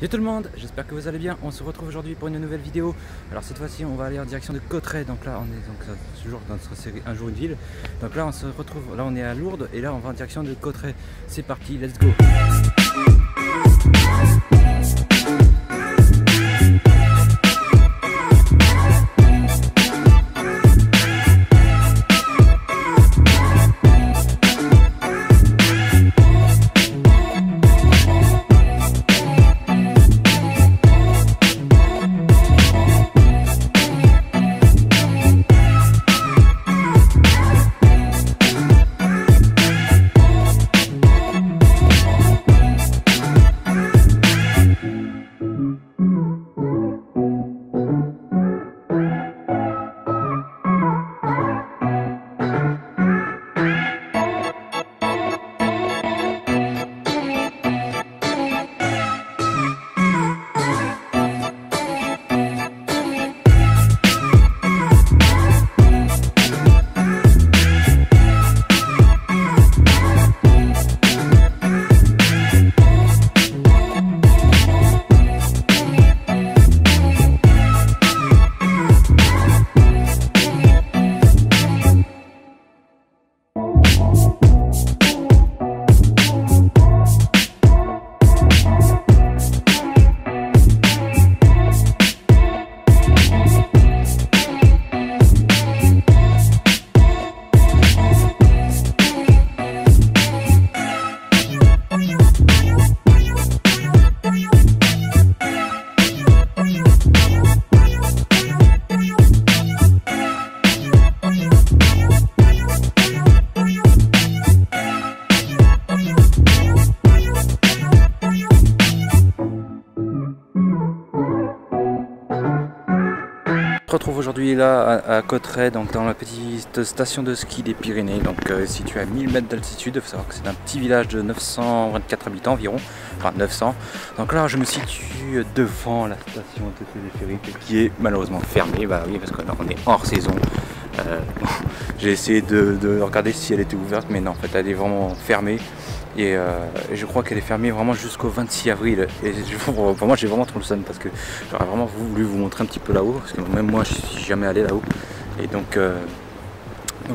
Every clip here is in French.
Yo tout le monde, j'espère que vous allez bien. On se retrouve aujourd'hui pour une nouvelle vidéo. Alors cette fois-ci on va aller en direction de Cauterets. Donc là on est toujours dans notre série Un jour une ville. Donc là on se retrouve, là on est à Lourdes et là on va en direction de Cauterets. C'est parti, let's go. Je me retrouve aujourd'hui là à Cauterets, donc dans la petite station de ski des Pyrénées, donc située à 1000 mètres d'altitude. Il faut savoir que c'est un petit village de 924 habitants environ, enfin 900. Donc là je me situe devant la station de téléphérique qui est malheureusement fermée, bah oui parce qu'on est hors saison. J'ai essayé de regarder si elle était ouverte, mais non en fait elle est vraiment fermée. Et je crois qu'elle est fermée vraiment jusqu'au 26 avril. Et pour moi j'ai vraiment trop le seum parce que j'aurais vraiment voulu vous montrer un petit peu là-haut. Parce que même moi je suis jamais allé là-haut. Et donc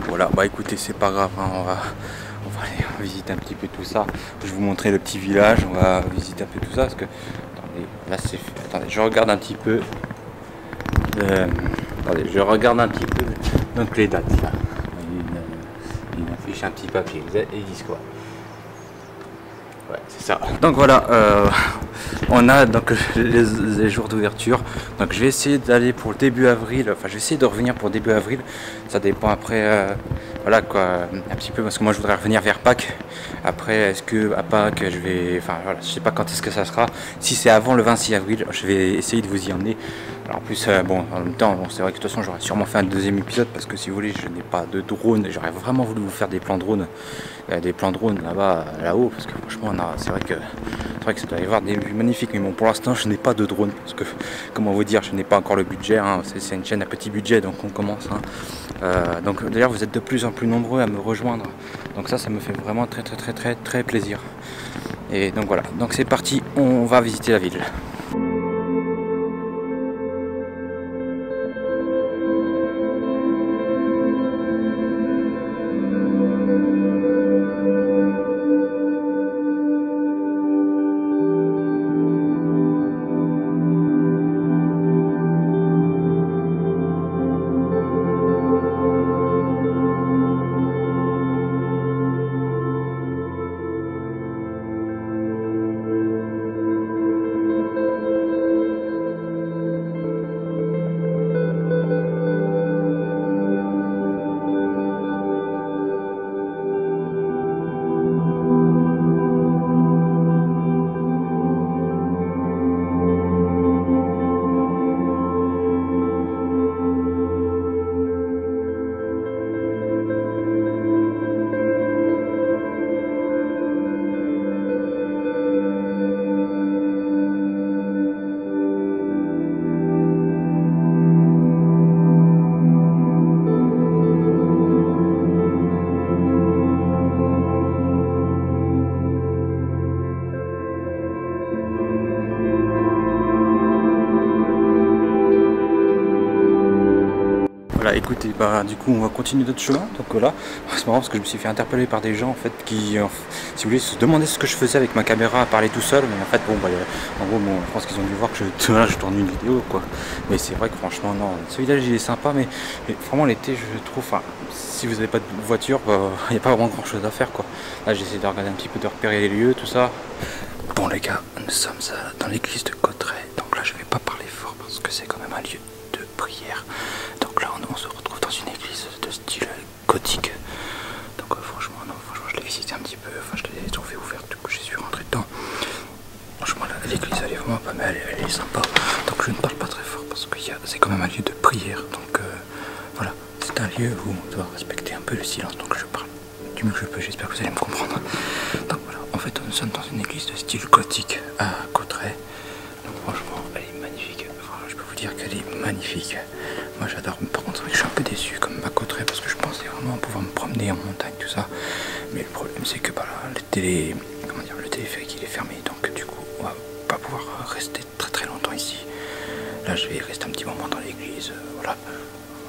voilà, bah écoutez c'est pas grave, hein, on va aller visiter un petit peu tout ça. Je vais vous montrer le petit village, on va visiter un peu tout ça. Parce que attendez, là c'est fait. Attendez, je regarde un petit peu. Attendez, je regarde un petit peu donc les dates là. Une affiche, un petit papier. Ils disent quoi? Ouais, c'est ça. Donc voilà, on a donc les jours d'ouverture. Donc je vais essayer d'aller pour le début avril. Enfin, je vais essayer de revenir pour début avril. Ça dépend après. Voilà quoi, un petit peu parce que moi je voudrais revenir vers Pâques. Après, est-ce que à Pâques je vais. Enfin voilà, je sais pas quand est-ce que ça sera. Si c'est avant le 26 avril, je vais essayer de vous y emmener. Alors en plus, bon, en même temps, bon, c'est vrai que de toute façon j'aurais sûrement fait un deuxième épisode parce que si vous voulez, je n'ai pas de drone. J'aurais vraiment voulu vous faire des plans drone. Des plans drone là-bas, là-haut, parce que franchement, c'est vrai que ça doit y avoir des vues magnifiques. Mais bon, pour l'instant, je n'ai pas de drone parce que, comment vous dire, je n'ai pas encore le budget. Hein, c'est une chaîne à petit budget, donc on commence. Hein. Donc d'ailleurs, vous êtes de plus en plus nombreux à me rejoindre. Donc ça me fait vraiment très plaisir. Et donc voilà. Donc c'est parti, on va visiter la ville. voilà, écoutez, bah du coup on va continuer notre chemin. Donc là, c'est marrant parce que je me suis fait interpeller par des gens en fait qui, si vous voulez, se demandaient ce que je faisais avec ma caméra à parler tout seul. Mais en fait, bon, bah, en gros, bon, je pense qu'ils ont dû voir que je tourne une vidéo, quoi. Mais c'est vrai que franchement, non, ce village il est sympa, mais vraiment l'été, je trouve, enfin, si vous n'avez pas de voiture, il n'y a pas vraiment grand chose à faire, quoi. Là, j'essaie de regarder un petit peu, de repérer les lieux, tout ça. Bon les gars, nous sommes dans l'église de Cauterets. Donc là, je vais pas parler fort parce que c'est quand même un lieu de prière. Donc là, on se retrouve dans une église de style gothique. Donc franchement, non, franchement, je l'ai visité un petit peu. Enfin, je l'ai trouvé ouverte, du coup, je suis rentré dedans. Franchement, l'église, elle est vraiment pas mal, elle est sympa. Donc je ne parle pas très fort parce que c'est quand même un lieu de prière. Donc voilà, c'est un lieu où on doit respecter un peu le silence. Donc je parle du mieux que je peux, j'espère que vous allez me comprendre. Donc voilà, en fait, nous sommes dans une église de style gothique à Cauterets. Donc franchement, elle est magnifique. Enfin, je peux vous dire qu'elle est magnifique. Moi j'adore, par contre je suis un peu déçu comme à Cauterets parce que je pensais vraiment pouvoir me promener en montagne, tout ça. Mais le problème c'est que bah, le téléphérique il est fermé, donc du coup on va pas pouvoir rester très longtemps ici. Là je vais rester un petit moment dans l'église, voilà,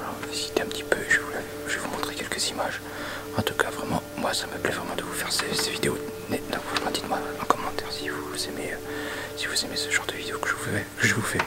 on va visiter un petit peu, je vais vous montrer quelques images. En tout cas vraiment, moi ça me plaît vraiment de vous faire ces vidéos. Donc franchement dites-moi en commentaire si vous aimez ce genre de vidéos que je vous fais.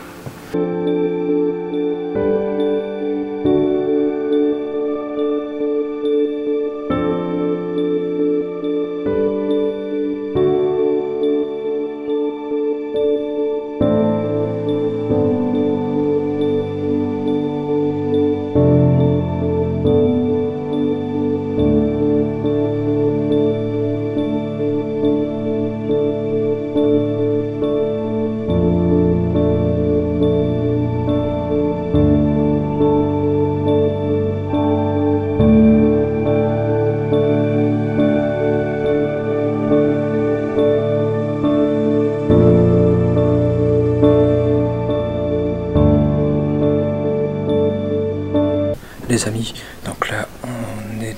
Les amis, donc là on est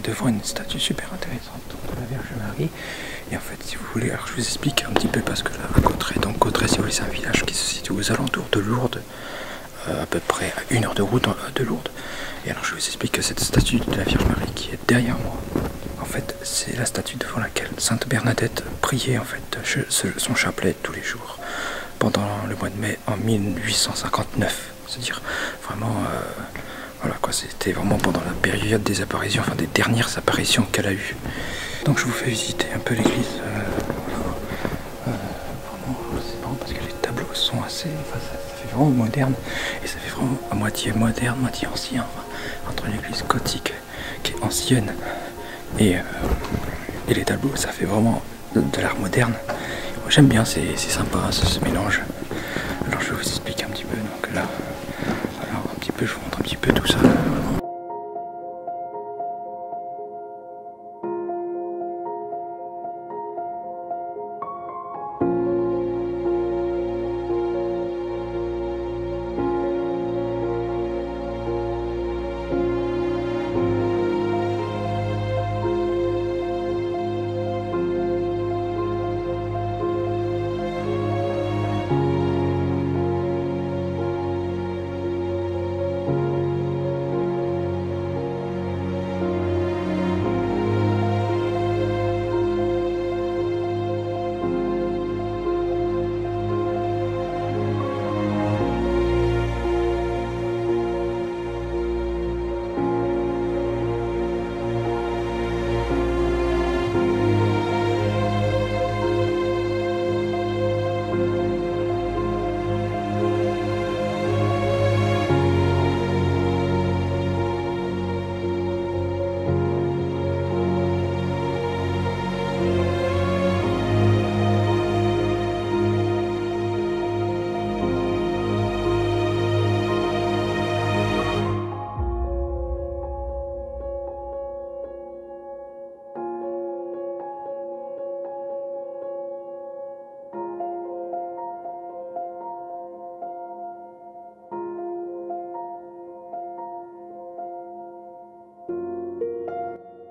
devant une statue super intéressante de la Vierge Marie. Et en fait, si vous voulez, alors je vous explique un petit peu parce que là à Cauterets, donc Cauterets, si vous voulez, c'est un village qui se situe aux alentours de Lourdes, à peu près à 1 heure de route de Lourdes. Et alors je vous explique que cette statue de la Vierge Marie qui est derrière moi, en fait c'est la statue devant laquelle Sainte Bernadette priait en fait son chapelet tous les jours pendant le mois de mai en 1859. C'est-à-dire vraiment voilà quoi, c'était vraiment pendant la période des apparitions, enfin des dernières apparitions qu'elle a eues. Donc je vous fais visiter un peu l'église. Vraiment, c'est marrant parce que les tableaux sont assez, enfin, ça fait vraiment moderne et ça fait vraiment à moitié moderne, moitié ancien, entre l'église gothique qui est ancienne et les tableaux, ça fait vraiment de l'art moderne. Moi j'aime bien, c'est sympa ce mélange. Alors je vais vous expliquer un petit peu. Donc là, alors un petit peu, je vous montre un petit peu tout ça.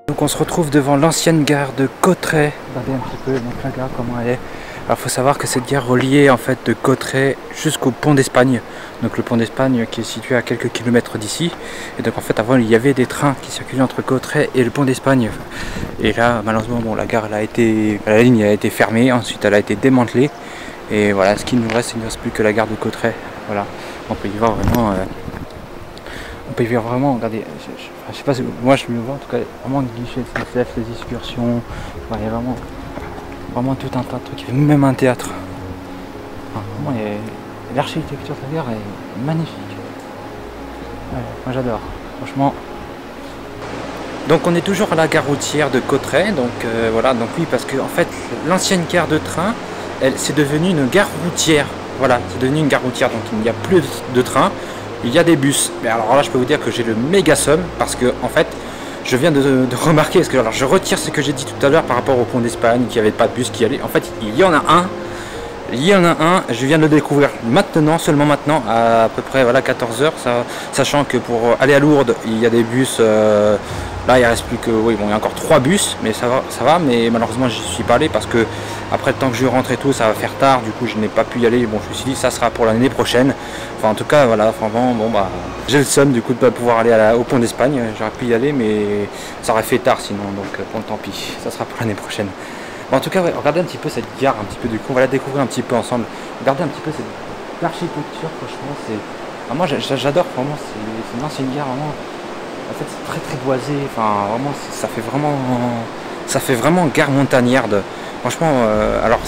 Donc on se retrouve devant l'ancienne gare de Cauterets. Regardez un petit peu donc la gare comment elle est. Alors faut savoir que cette gare reliait en fait de Cauterets jusqu'au pont d'Espagne. Donc le pont d'Espagne qui est situé à quelques kilomètres d'ici. Et donc en fait avant il y avait des trains qui circulaient entre Cauterets et le pont d'Espagne. Et là malheureusement bon, la gare elle a été, la ligne a été fermée, ensuite elle a été démantelée. Et voilà, ce qui nous reste, il ne reste plus que la gare de Cauterets. Voilà, on peut y voir vraiment. On peut y voir vraiment, regardez, je sais pas si moi je me vois en tout cas vraiment le guichet de SNCF, les excursions, il y a vraiment tout un tas de trucs, même un théâtre. Enfin, l'architecture de la gare est magnifique. Ouais, moi j'adore, franchement. Donc on est toujours à la gare routière de Cauterets, donc voilà, donc oui parce que en fait l'ancienne gare de train, c'est devenu une gare routière. Voilà, c'est devenu une gare routière, donc il n'y a plus de train. Il y a des bus, mais alors là je peux vous dire que j'ai le méga somme parce que en fait je viens de remarquer, parce que alors je retire ce que j'ai dit tout à l'heure par rapport au pont d'Espagne, qu'il n'y avait pas de bus qui allait. En fait il y en a un, je viens de le découvrir maintenant, seulement maintenant, à peu près voilà, 14 h, sachant que pour aller à Lourdes il y a des bus, là il reste plus que, oui bon il y a encore 3 bus, mais ça va, mais malheureusement j'y suis pas allé parce que après le temps que je rentre et tout ça va faire tard, du coup je n'ai pas pu y aller. Bon je me suis dit ça sera pour l'année prochaine, enfin en tout cas voilà, franchement bon bah j'ai le somme du coup de ne pas pouvoir aller au pont d'Espagne, j'aurais pu y aller mais ça aurait fait tard sinon, donc bon tant pis, ça sera pour l'année prochaine. Bon, en tout cas ouais, regardez un petit peu cette gare, un petit peu du coup on va la découvrir un petit peu ensemble. Regardez un petit peu cette architecture, franchement c'est, enfin, moi j'adore, vraiment c'est une ancienne gare, vraiment en fait c'est très très boisé, enfin vraiment ça fait vraiment gare montagnarde. Franchement, alors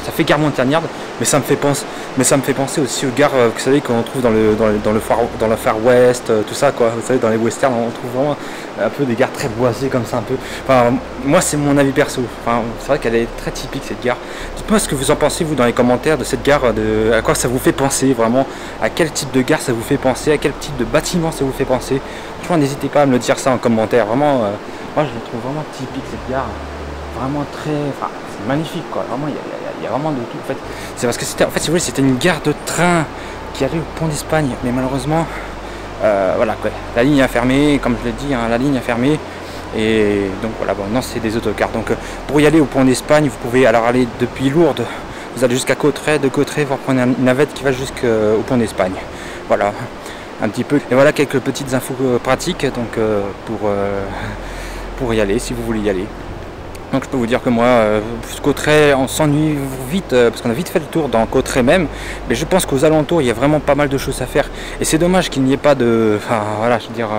ça fait gare montagnarde, mais ça me fait penser aussi aux gares, vous savez, qu'on trouve dans le Far West, tout ça quoi. Vous savez, dans les westerns, on trouve vraiment un peu des gares très boisées comme ça un peu. Enfin, moi c'est mon avis perso. Enfin, c'est vrai qu'elle est très typique cette gare. Dites-moi ce que vous en pensez vous dans les commentaires de cette gare, à quoi ça vous fait penser vraiment, à quel type de gare ça vous fait penser, à quel type de bâtiment ça vous fait penser. Franchement, n'hésitez pas à me le dire ça en commentaire. Vraiment, moi je le trouve vraiment typique cette gare. Vraiment très, enfin, c'est magnifique quoi, vraiment il y a vraiment de tout en fait. C'est parce que c'était, en fait si vous voulez, c'était une gare de train qui allait au pont d'Espagne, mais malheureusement voilà quoi, la ligne a fermé, comme je l'ai dit, hein, la ligne a fermé, et donc voilà, bon non c'est des autocars, donc pour y aller au pont d'Espagne vous pouvez alors aller depuis Lourdes, vous allez jusqu'à Cauterets, de Cauterets vous prenez une navette qui va jusqu'au pont d'Espagne, voilà un petit peu, et voilà quelques petites infos pratiques donc pour y aller si vous voulez y aller. Donc je peux vous dire que moi, Cauterets, on s'ennuie vite, parce qu'on a vite fait le tour dans Cauterets même, mais je pense qu'aux alentours, il y a vraiment pas mal de choses à faire. Et c'est dommage qu'il n'y ait pas de, enfin voilà, je veux dire,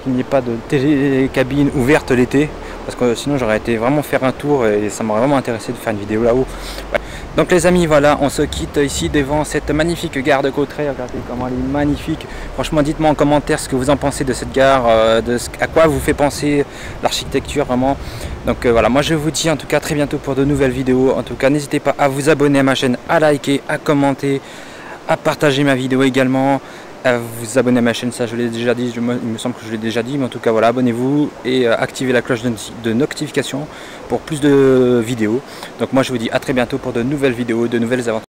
qu'il n'y ait pas de télécabine ouverte l'été, parce que sinon j'aurais été vraiment faire un tour et ça m'aurait vraiment intéressé de faire une vidéo là-haut. Ouais. Donc les amis, voilà, on se quitte ici devant cette magnifique gare de Cauterets. Regardez comment elle est magnifique. Franchement, dites-moi en commentaire ce que vous en pensez de cette gare, à quoi vous fait penser l'architecture vraiment. Donc voilà, moi je vous dis en tout cas très bientôt pour de nouvelles vidéos. En tout cas, n'hésitez pas à vous abonner à ma chaîne, à liker, à commenter, à partager ma vidéo également, à vous abonner à ma chaîne, ça je l'ai déjà dit, il me semble que je l'ai déjà dit, mais en tout cas voilà, abonnez-vous et activez la cloche de notification pour plus de vidéos. Donc moi je vous dis à très bientôt pour de nouvelles vidéos, de nouvelles aventures.